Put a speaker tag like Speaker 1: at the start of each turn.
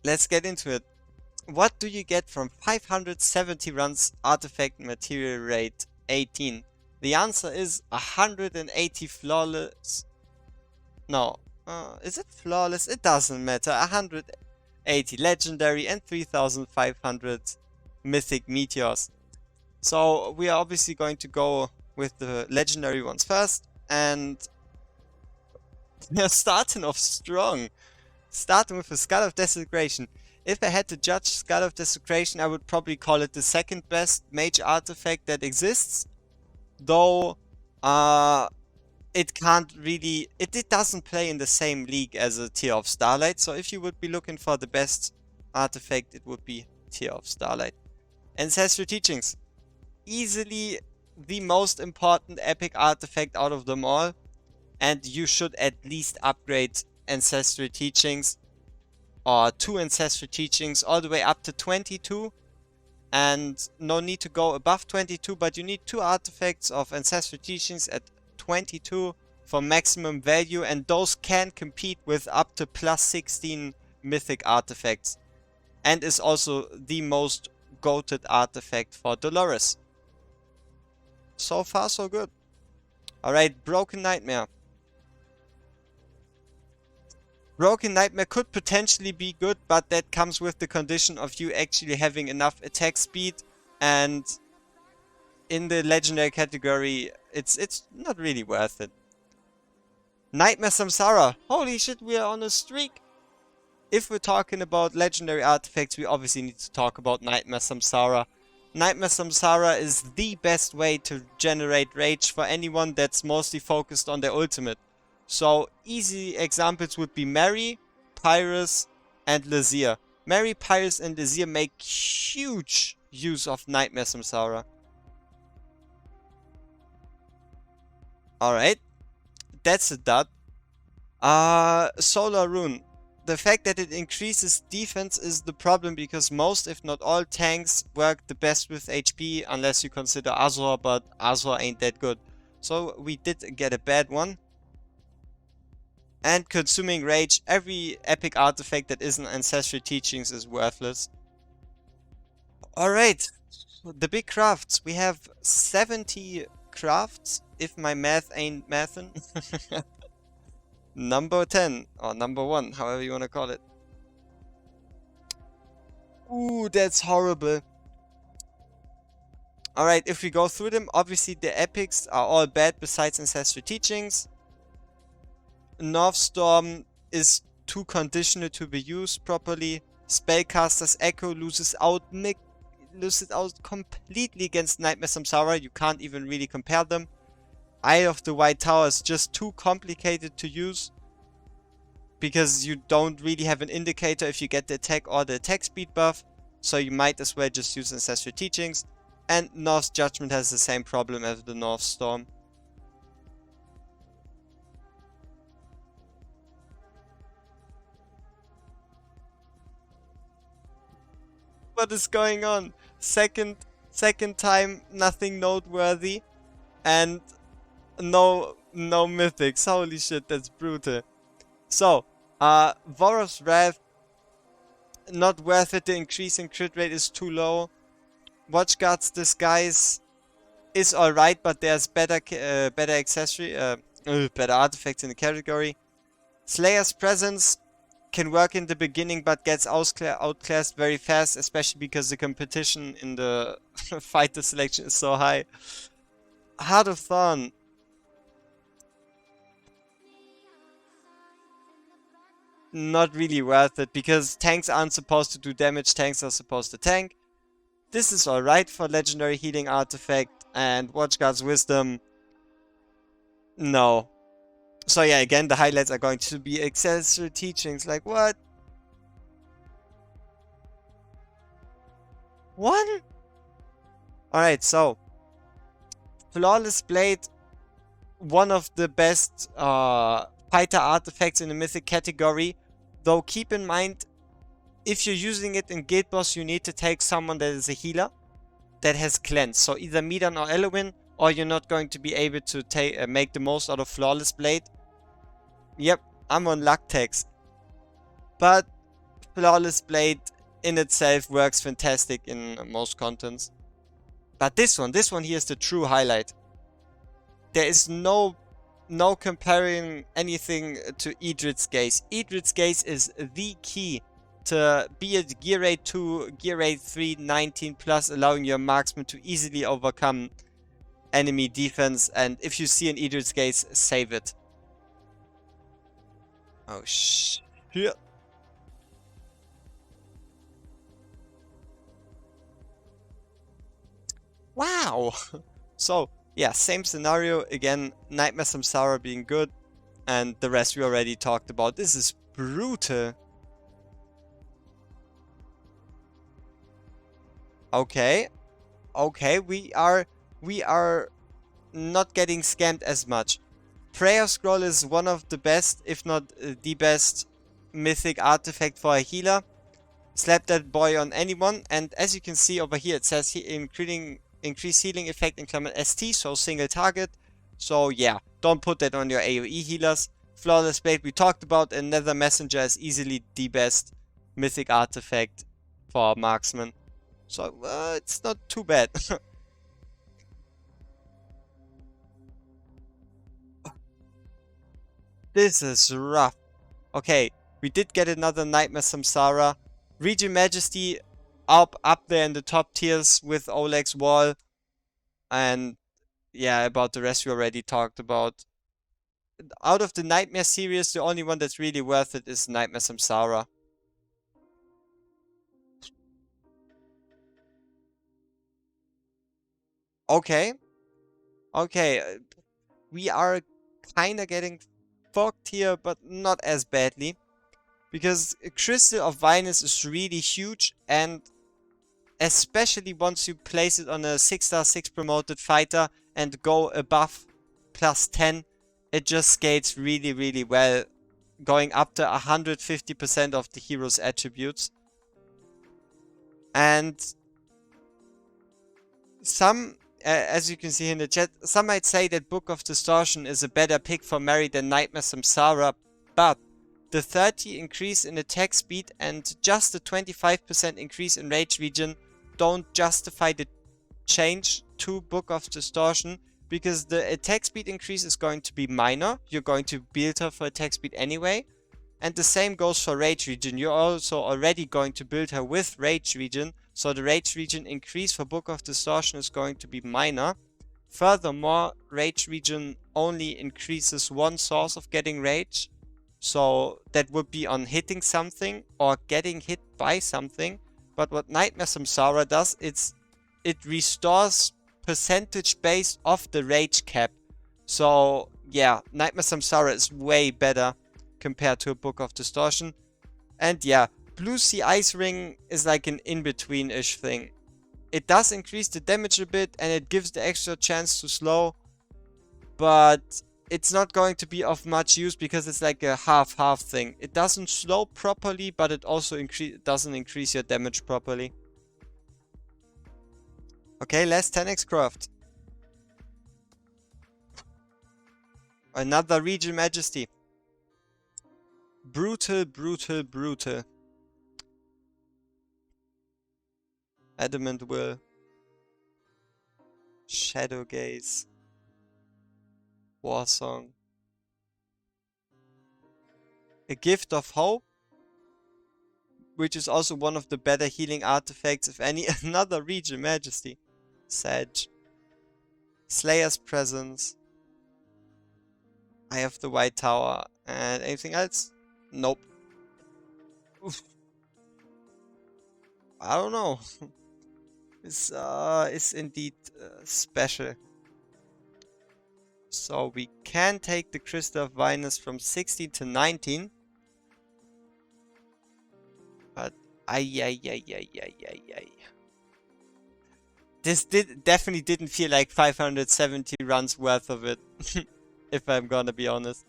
Speaker 1: let's get into it. What do you get from 570 runs artifact material rate 18? The answer is 180 flawless. No, is it flawless? It doesn't matter. 180 legendary and 3500 mythic meteors. So we are obviously going to go with the legendary ones first, and they're starting off strong. Starting with the Skull of Desecration. If I had to judge Skull of Desecration, I would probably call it the second best mage artifact that exists. Though, it can't really... It doesn't play in the same league as a Tear of Starlight. So if you would be looking for the best artifact, it would be Tear of Starlight. Ancestral Teachings. Easily the most important epic artifact out of them all. And you should at least upgrade Ancestral Teachings, or 2 Ancestral Teachings, all the way up to 22. And no need to go above 22, but you need 2 artifacts of Ancestral Teachings at 22 for maximum value, and those can compete with up to plus 16 mythic artifacts. And is also the most goated artifact for Dolores. So far, so good. Alright, Broken Nightmare. Broken Nightmare could potentially be good, but that comes with the condition of you actually having enough attack speed, and in the legendary category, it's not really worth it. Nightmare Samsara. Holy shit, we are on a streak. If we're talking about legendary artifacts, we obviously need to talk about Nightmare Samsara. Nightmare Samsara is the best way to generate rage for anyone that's mostly focused on their ultimate. So easy examples would be Mary, Pyrus, and Lazir. Mary, Pyrus, and Lazir make huge use of Nightmare Samsara. Alright, that's a dud. Solar Rune. The fact that it increases defense is the problem, because most, if not all, tanks work the best with HP, unless you consider Azor, but Azor ain't that good. So we did get a bad one. And Consuming Rage. Every epic artifact that isn't Ancestral Teachings is worthless. Alright, the big crafts. We have 70 crafts, if my math ain't mathin'. Number 10, or number 1, however you want to call it. Ooh, that's horrible. Alright, if we go through them, obviously the epics are all bad besides Ancestral Teachings. Northstorm is too conditional to be used properly. Spellcaster's Echo loses out completely against Nightmare Samsara. You can't even really compare them. Eye of the White Tower is just too complicated to use, because you don't really have an indicator if you get the attack or the attack speed buff, so you might as well just use Ancestral Teachings. And North's Judgment has the same problem as the North Storm. What is going on? Second time, nothing noteworthy, and no mythics. Holy shit, that's brutal. So, Vorov's Wrath, not worth it. The increase in crit rate is too low. Watchguard's Disguise is alright, but there's better better artifacts in the category. Slayer's Presence can work in the beginning, but gets outclassed very fast, especially because the competition in the fighter selection is so high. Heart of Thorn. Not really worth it, because tanks aren't supposed to do damage, tanks are supposed to tank. This is alright for legendary healing artifact, and Watchguard's Wisdom, no. So yeah, again, the highlights are going to be Ancestral Teachings. Like, what? One? Alright, so Flawless Blade, one of the best fighter artifacts in the mythic category. Though keep in mind, if you're using it in Guild Boss, you need to take someone that is a healer, that has cleanse. So either Medan or Eloin, or you're not going to be able to make the most out of Flawless Blade. Yep, I'm on luck tax. But Flawless Blade in itself works fantastic in most contents. But this one here is the true highlight. There is no comparing anything to Idrit's Gaze. Idrit's Gaze is the key to be it Gear Rate 2, Gear Rate 3, 19 plus, allowing your marksman to easily overcome enemy defense. And if you see an Idrit's Gaze, save it. Oh shit. Wow. So yeah, same scenario again. Nightmare Samsara being good, and the rest we already talked about. This is brutal. Okay, okay, we are not getting scammed as much. Prayer Scroll is one of the best, if not the best, mythic artifact for a healer. Slap that boy on anyone, and as you can see over here, it says increase healing effect in Clement ST, so single target. So yeah, don't put that on your AoE healers. Flawless Blade we talked about, and Nether Messenger is easily the best mythic artifact for marksman. So it's not too bad. This is rough. Okay, we did get another Nightmare Samsara. Region Majesty up there in the top tiers with Oleg's Wall. And yeah, about the rest we already talked about. Out of the Nightmare series, the only one that's really worth it is Nightmare Samsara. Okay. Okay. We are kinda getting fucked here, but not as badly. Because Crystal of Vinus is really huge, and especially once you place it on a 6-star 6 promoted fighter and go above +10, it just scales really, really well, going up to 150% of the hero's attributes. And some, as you can see in the chat, some might say that Book of Distortion is a better pick for Mary than Nightmare Samsara, but the 30 increase in attack speed and just the 25% increase in rage regen don't justify the change to Book of Distortion, because the attack speed increase is going to be minor. You're going to build her for attack speed anyway. And the same goes for rage regen. You're also already going to build her with rage regen, so the rage regen increase for Book of Distortion is going to be minor. Furthermore, rage regen only increases one source of getting rage. So that would be on hitting something or getting hit by something. But what Nightmare Samsara does, it restores percentage based off the rage cap. So yeah, Nightmare Samsara is way better compared to a Book of Distortion. And yeah, Blue Sea Ice Ring is like an in-between-ish thing. It does increase the damage a bit and it gives the extra chance to slow, but it's not going to be of much use because it's like a half-half thing. It doesn't slow properly, but it also doesn't increase your damage properly. Okay, last 10x craft. Another Region Majesty. Brutal, brutal, brutal. Adamant Will. Shadow Gaze. War Song. A Gift of Hope, which is also one of the better healing artifacts, if any. Another Region Majesty. Sage. Slayer's Presence. Eye of the White Tower. And anything else? Nope. Oof. I don't know. It's indeed special. So we can take the Crystal of Vinus from 16 to 19. But ay. This definitely didn't feel like 570 runs worth of it. If I'm gonna be honest.